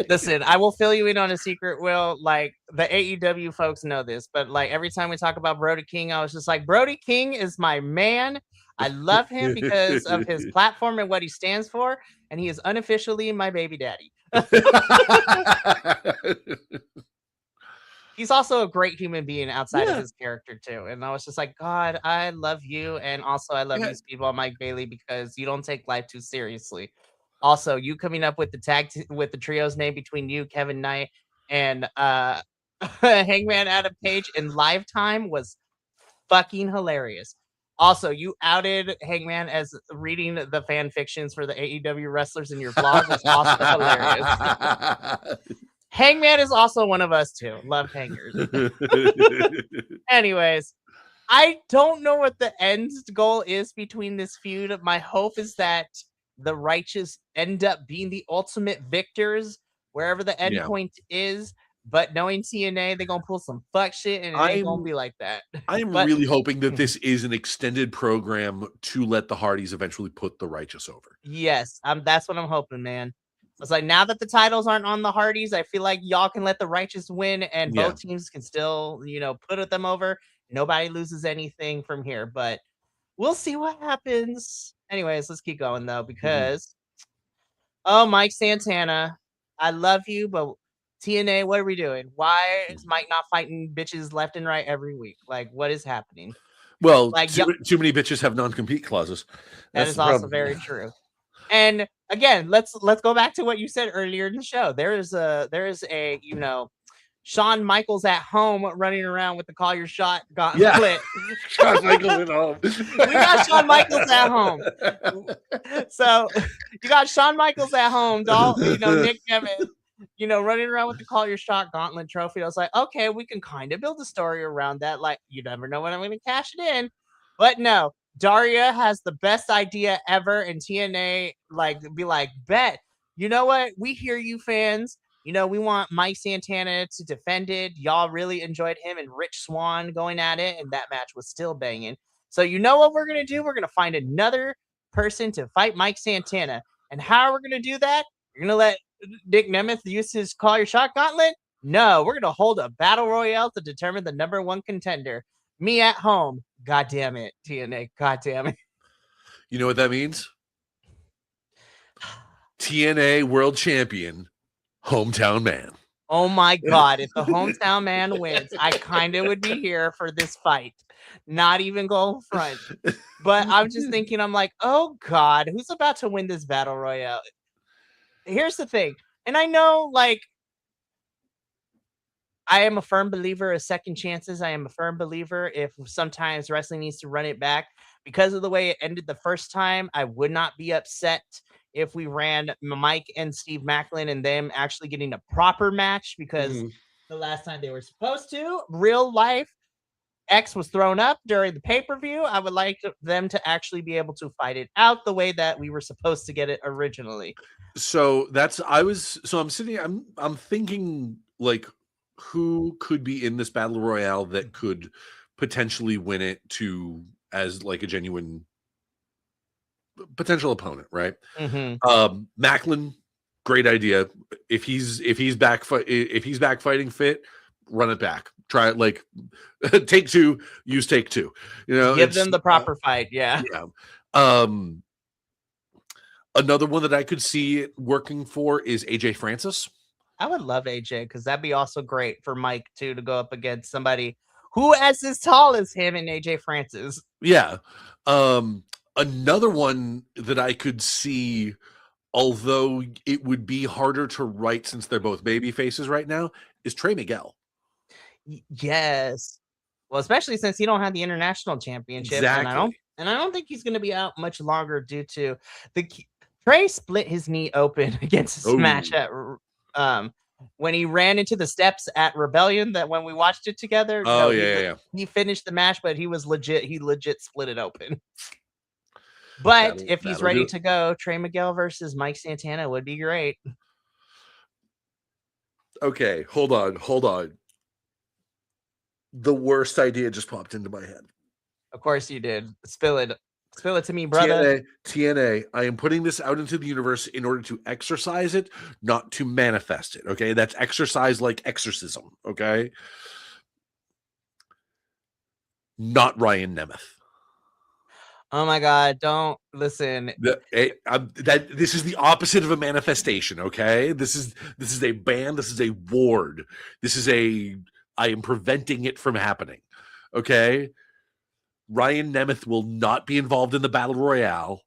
listen, I will fill you in on a secret, Will. Like, the AEW folks know this, but like every time we talk about Brody King, I was just like, Brody King is my man. I love him because of his platform and what he stands for, and he is unofficially my baby daddy. He's also a great human being outside of Yeah. his character too. And I was just like, God, I love you. And also I love Yeah. you, Speedball Mike Bailey, because you don't take life too seriously. Also, you coming up with with the trio's name between you, Kevin Knight, and Hangman Adam Page in Lifetime was fucking hilarious. Also, you outed Hangman as reading the fan fictions for the AEW wrestlers in your vlog was also hilarious. Hangman is also one of us too. Love hangers. Anyways, I don't know what the end goal is between this feud. My hope is that the righteous end up being the ultimate victors wherever the end Yeah. point is. But knowing TNA, they're gonna pull some fuck shit, and it ain't gonna be like that. I'm But really hoping that this is an extended program to let the Hardys eventually put the Righteous over. yes, that's what I'm hoping, man. It's like, now that the titles aren't on the Hardys, I feel like y'all can let the righteous win, and Yeah. both teams can still, put them over. Nobody loses anything from here, but we'll see what happens. Anyways, let's keep going though, because oh, Mike Santana, I love you, but TNA, what are we doing? Why is Mike not fighting bitches left and right every week? Like, what is happening? Well, Like, too many bitches have non-compete clauses. that That's is the also problem. very true. And again, let's go back to what you said earlier in the show. There is a Shawn Michaels at home running around with the call your shot gauntlet. Yeah. Shawn Michaels at home. We got Shawn Michaels at home. So you got Shawn Michaels at home, Nick Nemeth, running around with the call your shot gauntlet trophy. I was like, okay, we can kind of build a story around that. Like, you never know when I'm going to cash it in. But no, Daria has the best idea ever, and TNA be like, bet. You know what? We hear you, fans. We want Mike Santana to defend it. Y'all really enjoyed him and Rich Swann going at it, and that match was still banging. So you know what we're going to do? We're going to find another person to fight Mike Santana. And how are we going to do that? You're going to let Nick Nemeth use his call your shot gauntlet? No, we're going to hold a battle royale to determine the number one contender. Me at home. God damn it, TNA. God damn it. You know what that means? TNA World Champion, Hometown Man. Oh my God. If the hometown man wins, I kind of would be here for this fight. Not even going front. But I'm just thinking, I'm like, oh God, who's about to win this battle royale? Here's the thing. And I know, I am a firm believer of second chances. I am a firm believer if sometimes wrestling needs to run it back. Because of the way it ended the first time, I would not be upset if we ran Mike and Steve Macklin and them actually getting a proper match, because the last time they were supposed to, real life, X was thrown up during the pay-per-view. I would like them to actually be able to fight it out the way that we were supposed to get it originally. So I'm thinking, like, who could be in this battle royale that could potentially win it as like a genuine potential opponent, right? Macklin, great idea. If he's back fighting fit, run it back. Try it, like take two, use take two. Give them the proper fight. Yeah. Another one that I could see working for is AJ Francis. I would love AJ, because that'd be also great for Mike too, to go up against somebody who as tall as him and AJ Francis. Yeah. Another one that I could see, although it would be harder to write since they're both baby faces right now, is Trey Miguel. Yes. Well, especially since he don't have the international championship. Exactly. And I don't think he's going to be out much longer due to Trey split his knee open against his match at when he ran into the steps at Rebellion, that when we watched it together. He finished the match, but he legit split it open. But if he's ready to go, Trey Miguel versus Mike Santana would be great. Okay, hold on. the worst idea just popped into my head. Of course you did. Spill it. Spill it to me, brother. TNA, I am putting this out into the universe in order to exercise it, not to manifest it. Okay. That's exercise like exorcism. Okay. Not Ryan Nemeth. Oh my God! Don't listen. This is the opposite of a manifestation. Okay, this is a ban. This is a ward. I am preventing it from happening. Okay, Ryan Nemeth will not be involved in the battle royale,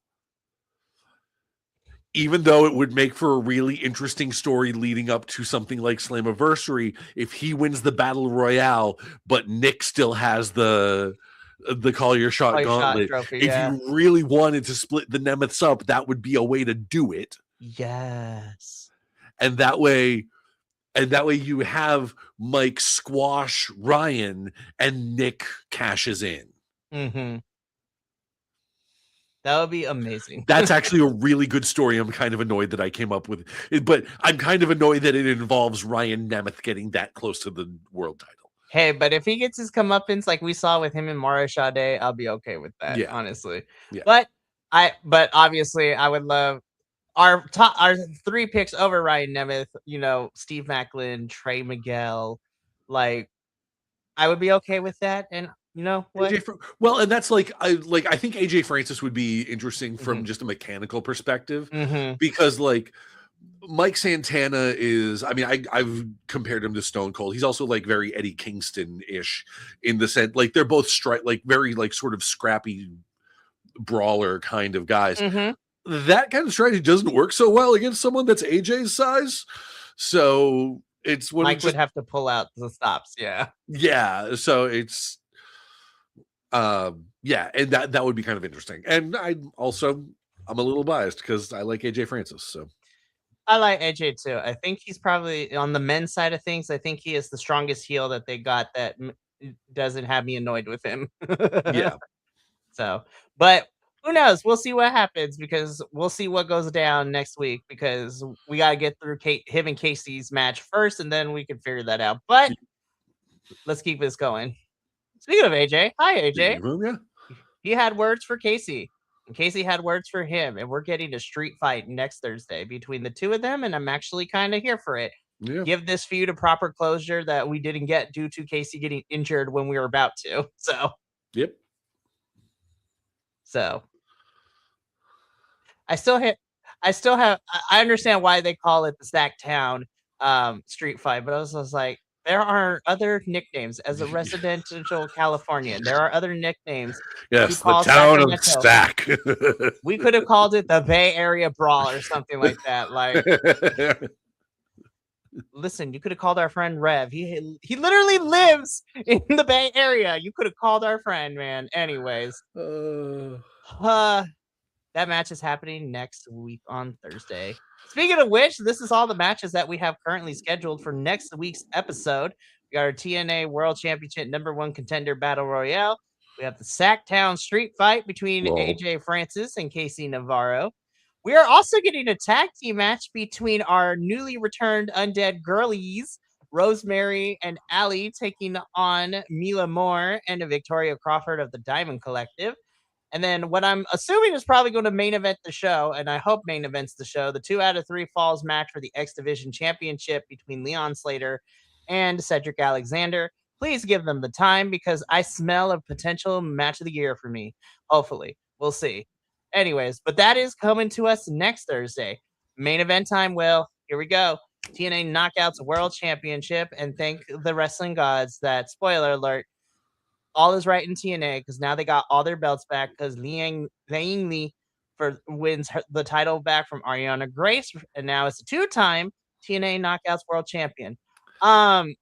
even though it would make for a really interesting story leading up to something like Slammiversary if he wins the battle royale, but Nick still has the call your shot gauntlet. Trophy, if you really wanted to split the Nemeths up, that would be a way to do it. Yes. And that way you have Mike squash Ryan and Nick cashes in. Mm-hmm. That would be amazing. That's actually a really good story. I'm kind of annoyed that I came up with it, but I'm kind of annoyed that it involves Ryan Nemeth getting that close to the world title. Hey, but if he gets his comeuppance like we saw with him and Mario Sade, I'll be okay with that, honestly. Yeah. But obviously I would love our 3 picks over Ryan Nemeth, you know, Steve Macklin, Trey Miguel. Like, I would be okay with that. And you know what? And that's I think AJ Francis would be interesting from just a mechanical perspective, because like Mike Santana is, I mean, I've compared him to Stone Cold. He's also like very Eddie Kingston-ish in the sense, like they're both very like sort of scrappy brawler kind of guys. That kind of strategy doesn't work so well against someone that's AJ's size. So it's when Mike would have to pull out the stops. Yeah. So it's, and that would be kind of interesting. And I'm a little biased because I like AJ Francis. So I like AJ too. I think he's probably on the men's side of things. I think he is the strongest heel that they got that doesn't have me annoyed with him. Yeah. So, but who knows? We'll see what happens, because we'll see what goes down next week, because we got to get through him and Casey's match first, and then we can figure that out. But let's keep this going. Speaking of AJ, hi AJ. He had words for Casey, and Casey had words for him, and we're getting a street fight next Thursday between the two of them, and I'm actually kind of here for it. Yeah. Give this feud a proper closure that we didn't get due to Casey getting injured when we were about to. So, yep. So, I understand why they call it the Sacktown street fight, but I was like, there are other nicknames. As a residential Californian, there are other nicknames. Yes, the town of Stack. We could have called it the Bay Area Brawl or something like that. Like, listen, you could have called our friend Rev. He literally lives in the Bay Area. You could have called our friend, man. Anyways, that match is happening next week on Thursday. Speaking of which, this is all the matches that we have currently scheduled for next week's episode. We got our TNA World Championship #1 contender battle royale. We have the Sacktown street fight between AJ Francis and Casey Navarro. We are also getting a tag team match between our newly returned Undead Girlies, Rosemary and Allie, taking on Mila Moore and Victoria Crawford of the Diamond Collective. And then what I'm assuming is probably going to main event the show, and I hope main events the show, the 2 out of 3 falls match for the X Division Championship between Leon Slater and Cedric Alexander. Please give them the time, because I smell a potential match of the year for me. Hopefully. We'll see. Anyways, but that is coming to us next Thursday. Main event time, Will. Here we go. TNA Knockouts World Championship, and thank the wrestling gods that, spoiler alert, all is right in TNA, because now they got all their belts back, because Liang Li wins the title back from Ariana Grace, and now it's a 2-time TNA Knockouts World Champion. I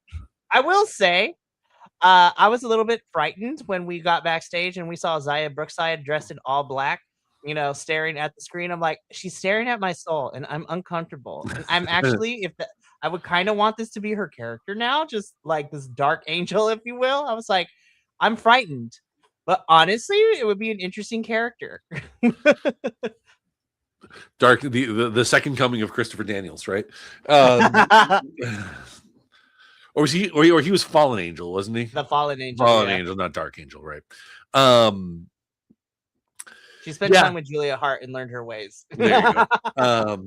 will say, I was a little bit frightened when we got backstage and we saw Zaya Brookside dressed in all black, you know, staring at the screen. I'm like, she's staring at my soul, and I'm uncomfortable. And I'm actually, I would kind of want this to be her character now, just like this dark angel, if you will. I was like, I'm frightened, but honestly, it would be an interesting character. The second coming of Christopher Daniels, right? Or was he? Or he was Fallen Angel, wasn't he? The Fallen Angel. Fallen Yeah. Angel, not Dark Angel, right? She spent time with Julia Hart and learned her ways. There you go.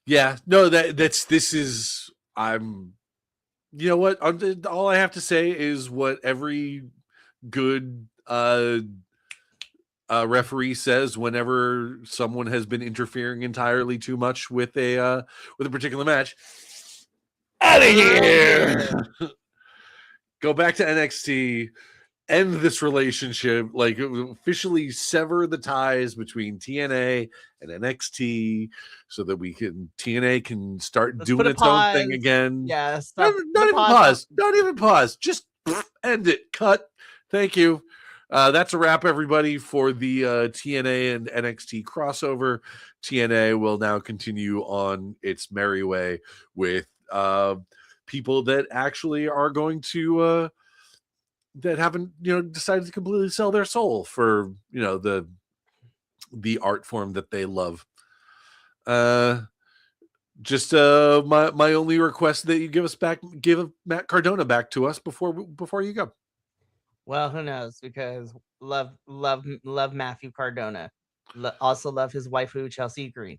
Yeah, no, this is I'm. You know what? All I have to say is what every good referee says whenever someone has been interfering entirely too much with a particular match. Out of here. Go back to NXT, end this relationship, like officially sever the ties between TNA and NXT so that TNA can start doing its own thing again. Yeah, not even pause. Don't even pause. Just end it. Cut. Thank you. That's a wrap, everybody, for the TNA and NXT crossover. TNA will now continue on its merry way with people that actually are going to that haven't decided to completely sell their soul for the art form that they love. Just my only request that you give Matt Cardona back to us before you go. Well, who knows? Because love Matthew Cardona. Also love his waifu Chelsea Green.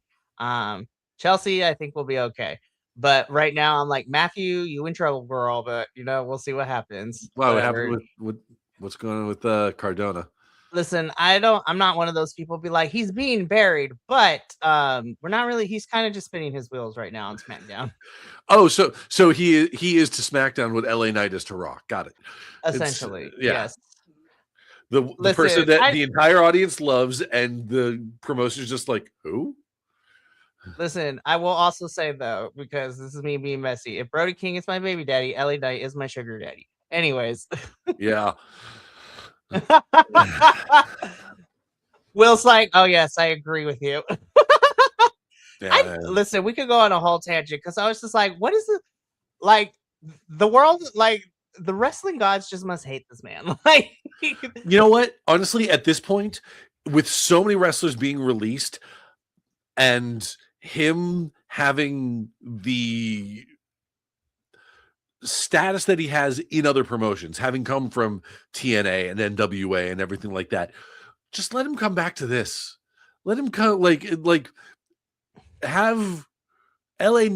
Chelsea, I think will be okay. But right now, I'm like, Matthew, you in trouble, girl. But we'll see what happens. Wow, what happened with what's going on with Cardona? Listen, I'm not one of those people be like, he's being buried, but we're not really. He's kind of just spinning his wheels right now on SmackDown. Oh, so he is to SmackDown what LA Knight is to Raw. Got it. Essentially, yes. The person that the entire audience loves, and the promotion's just like, who? Listen, I will also say though, because this is me being messy. If Brody King is my baby daddy, LA Knight is my sugar daddy. Anyways. Yeah. Will's like, oh yes, I agree with you. Listen, we could go on a whole tangent because I was just like, what is it like? The world, like the wrestling gods, just must hate this man. Like, you know what? Honestly, at this point, with so many wrestlers being released, and him having the status that he has in other promotions, having come from TNA and NWA and everything like that, just let him come back to this. Let him come, like have LA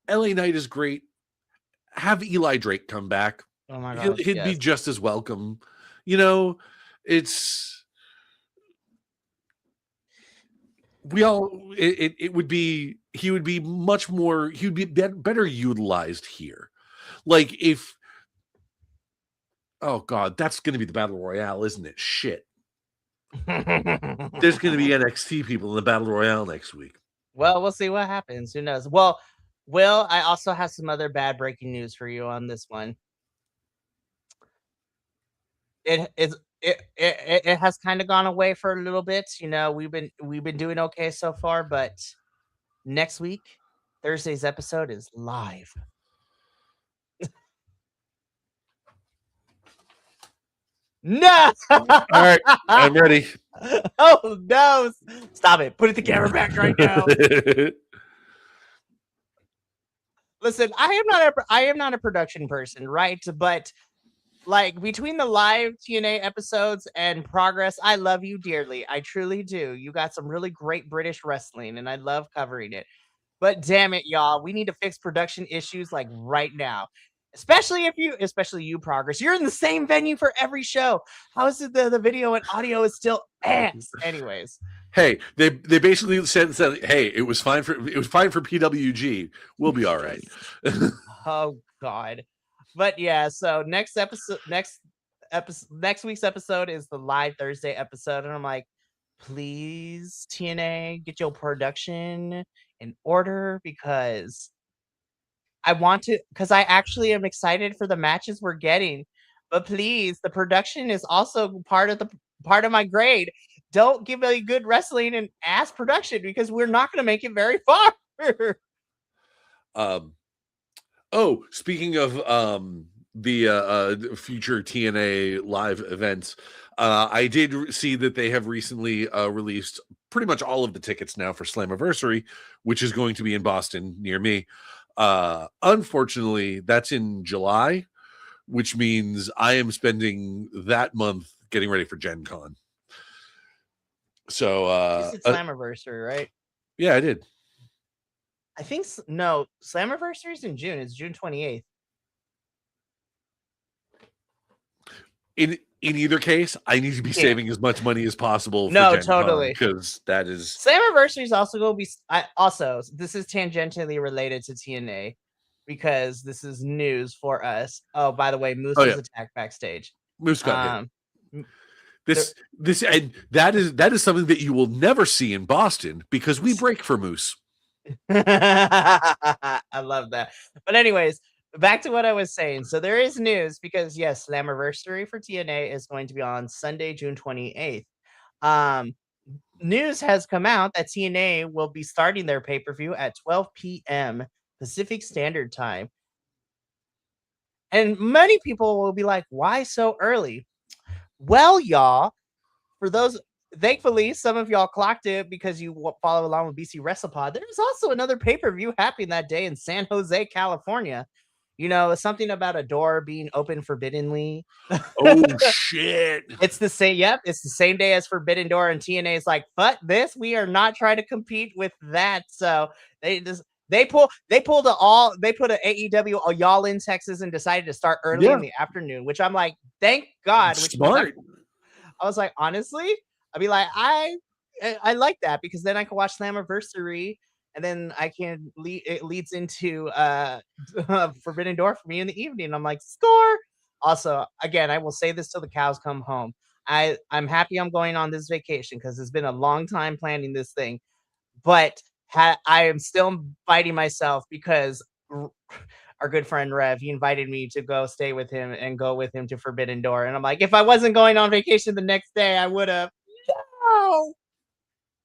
Knight is great. Have Eli Drake come back. Oh my God, he'd be just as welcome. It's it would be, he would be much more, he would be better utilized here. Like if, oh God, that's going to be the Battle Royale, isn't it? Shit. There's going to be NXT people in the Battle Royale next week. Well, we'll see what happens. Who knows? Well, Will, I also have some other bad breaking news for you on this one. It has kind of gone away for a little bit. We've been doing okay so far, but next week, Thursday's episode is live. No. All right, I'm ready. Oh no! Stop it! Put the camera back right now. Listen, I am not a production person, right? But like between the live TNA episodes and Progress, I love you dearly. I truly do. You got some really great British wrestling, and I love covering it. But damn it, y'all, we need to fix production issues like right now. Especially you, Progress. You're in the same venue for every show. How is it the video and audio is still ass? Anyways. Hey, they basically said, hey, it was fine for PWG. We'll be all right. Oh God. But yeah, so next week's episode is the live Thursday episode, and I'm like, please, TNA, get your production in order, because I actually am excited for the matches we're getting. But please, the production is also part of my grade. Don't give me good wrestling and ass production, because we're not going to make it very far. Oh, speaking of the future TNA live events, I did see that they have recently released pretty much all of the tickets now for Slammiversary, which is going to be in Boston near me. Unfortunately, that's in July, which means I am spending that month getting ready for Gen Con. So, You said Slammiversary, right? yeah, I did. I think no, Slammiversary is in June. It's June 28th. In either case, I need to be saving as much money as possible for No, Gen Con totally. because that is Slammiversary is also going to be. This is tangentially related to TNA because this is news for us. Oh, by the way, Moose was attacked backstage. Moose got hit. m- This and that is something that you will never see in Boston because we break for Moose. I love that. But anyways, back to what I was saying. So there is news because yes, Slammiversary for TNA is going to be on Sunday, June 28th. News has come out that TNA will be starting their pay-per-view at 12 p.m. Pacific Standard Time. And many people will be like, why so early? Well, y'all, for those, thankfully, some of y'all clocked it because you follow along with BC WrestlePod. There's also another pay-per-view happening that day in San Jose, California. You know, something about a door being open forbiddenly. Oh shit! It's the same. Yep, it's the same day as Forbidden Door, and TNA is like, "Fuck this! We are not trying to compete with that." So they pulled they put an AEW y'all in Texas and decided to start early in the afternoon, which I'm like, thank God. Which Smart. I was like, honestly, I'd be like, I like that because then I can watch Slammiversary and then I can it leads into Forbidden Door for me in the evening. I'm like, score. Also, again, I will say this till the cows come home. I'm happy I'm going on this vacation because it's been a long time planning this thing, but I am still fighting myself because our good friend Rev, he invited me to go stay with him and go with him to Forbidden Door. And I'm like, if I wasn't going on vacation the next day, I would have. No.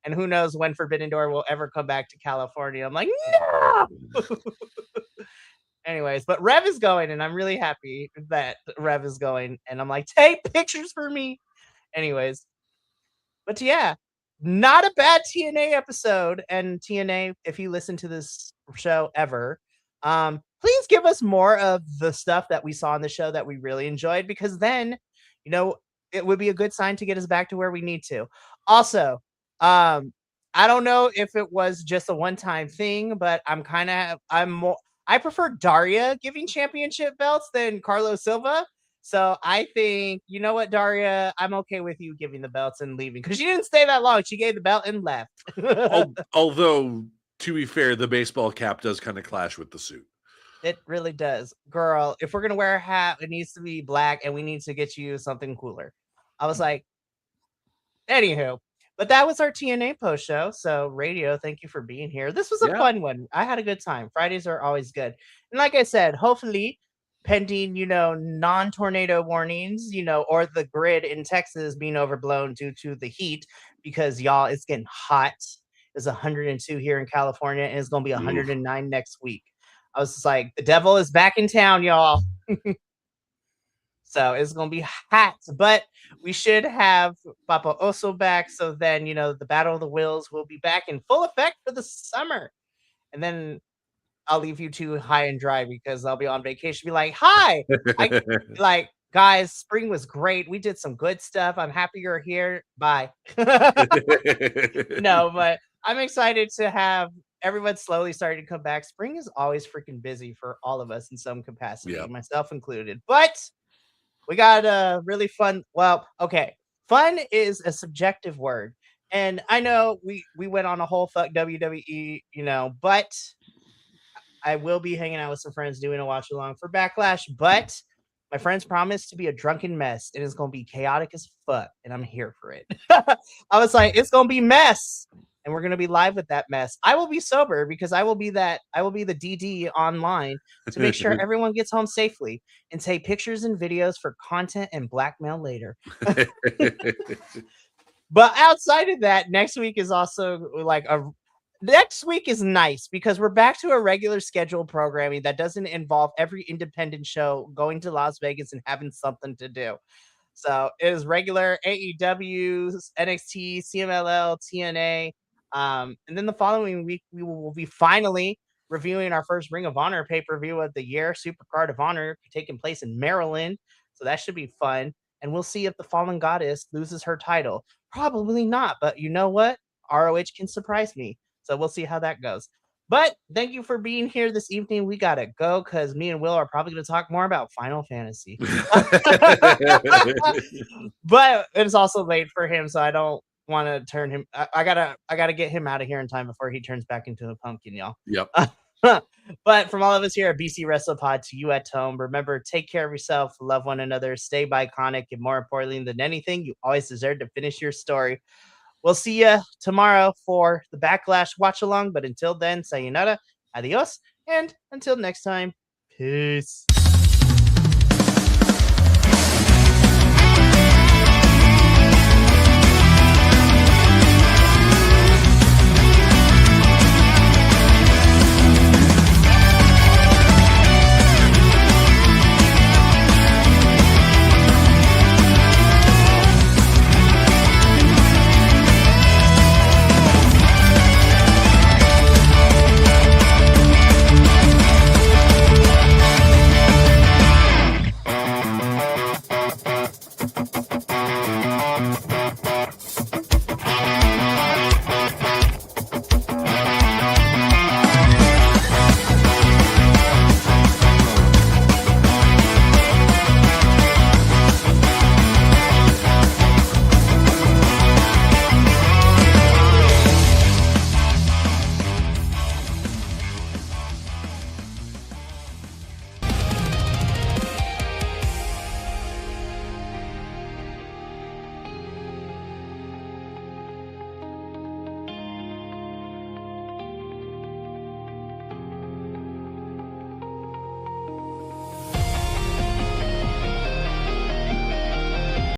And who knows when Forbidden Door will ever come back to California. I'm like, no. Anyways, but Rev is going, and I'm really happy that Rev is going. And I'm like, take pictures for me. Anyways, but yeah, not a bad TNA episode. And TNA, if you listen to this show ever, please give us more of the stuff that we saw on the show that we really enjoyed, because then, you know, it would be a good sign to get us back to where we need to. Also, I don't know if it was just a one-time thing, but I prefer Daria giving championship belts than Carlos Silva. So I think, you know what, Daria, I'm okay with you giving the belts and leaving because she didn't stay that long. She gave the belt and left. Although, to be fair, the baseball cap does kind of clash with the suit. It really does. Girl, if we're going to wear a hat, it needs to be black and we need to get you something cooler. I was like, anywho, but that was our TNA post show. So, Radio, thank you for being here. This was a fun one. I had a good time. Fridays are always good. And like I said, hopefully, pending, non-tornado warnings, or the grid in Texas being overblown due to the heat, because y'all, it's getting hot. It's 102 here in California, and it's going to be 109 next week. I was just like, the devil is back in town, y'all. So it's going to be hot, but we should have Papa Oso back. So then, the Battle of the Wills will be back in full effect for the summer. And then I'll leave you two high and dry because I'll be on vacation. Be like, hi, like, guys, spring was great. We did some good stuff. I'm happy you're here. Bye. No, but I'm excited to have everyone slowly starting to come back. Spring is always freaking busy for all of us in some capacity, myself included. But we got a really fun. Well, okay. Fun is a subjective word. And I know we went on a whole fuck WWE, but I will be hanging out with some friends doing a watch along for Backlash. But my friends promised to be a drunken mess. And it's going to be chaotic as fuck. And I'm here for it. I was like, it's going to be mess. And we're going to be live with that mess. I will be sober because I will be the DD online to make sure everyone gets home safely and take pictures and videos for content and blackmail later. But outside of that, next week is also next week is nice because we're back to a regular scheduled programming that doesn't involve every independent show going to Las Vegas and having something to do. So it is regular AEW, NXT, CMLL, TNA. And then the following week, we will be finally reviewing our first Ring of Honor pay-per-view of the year, Supercard of Honor, taking place in Maryland. So that should be fun. And we'll see if the Fallen Goddess loses her title. Probably not, but you know what? ROH can surprise me. So we'll see how that goes. But thank you for being here this evening. We got to go because me and Will are probably going to talk more about Final Fantasy. But it's also late for him, so I don't want to turn him. I gotta get him out of here in time before he turns back into a pumpkin, y'all. Yep. But from all of us here at BC WrestlePod to you at home, remember, take care of yourself, love one another, stay iconic, and more importantly than anything, you always deserve to finish your story. We'll see you tomorrow for the Backlash watch along. But until then, sayonara, adios, and until next time, peace.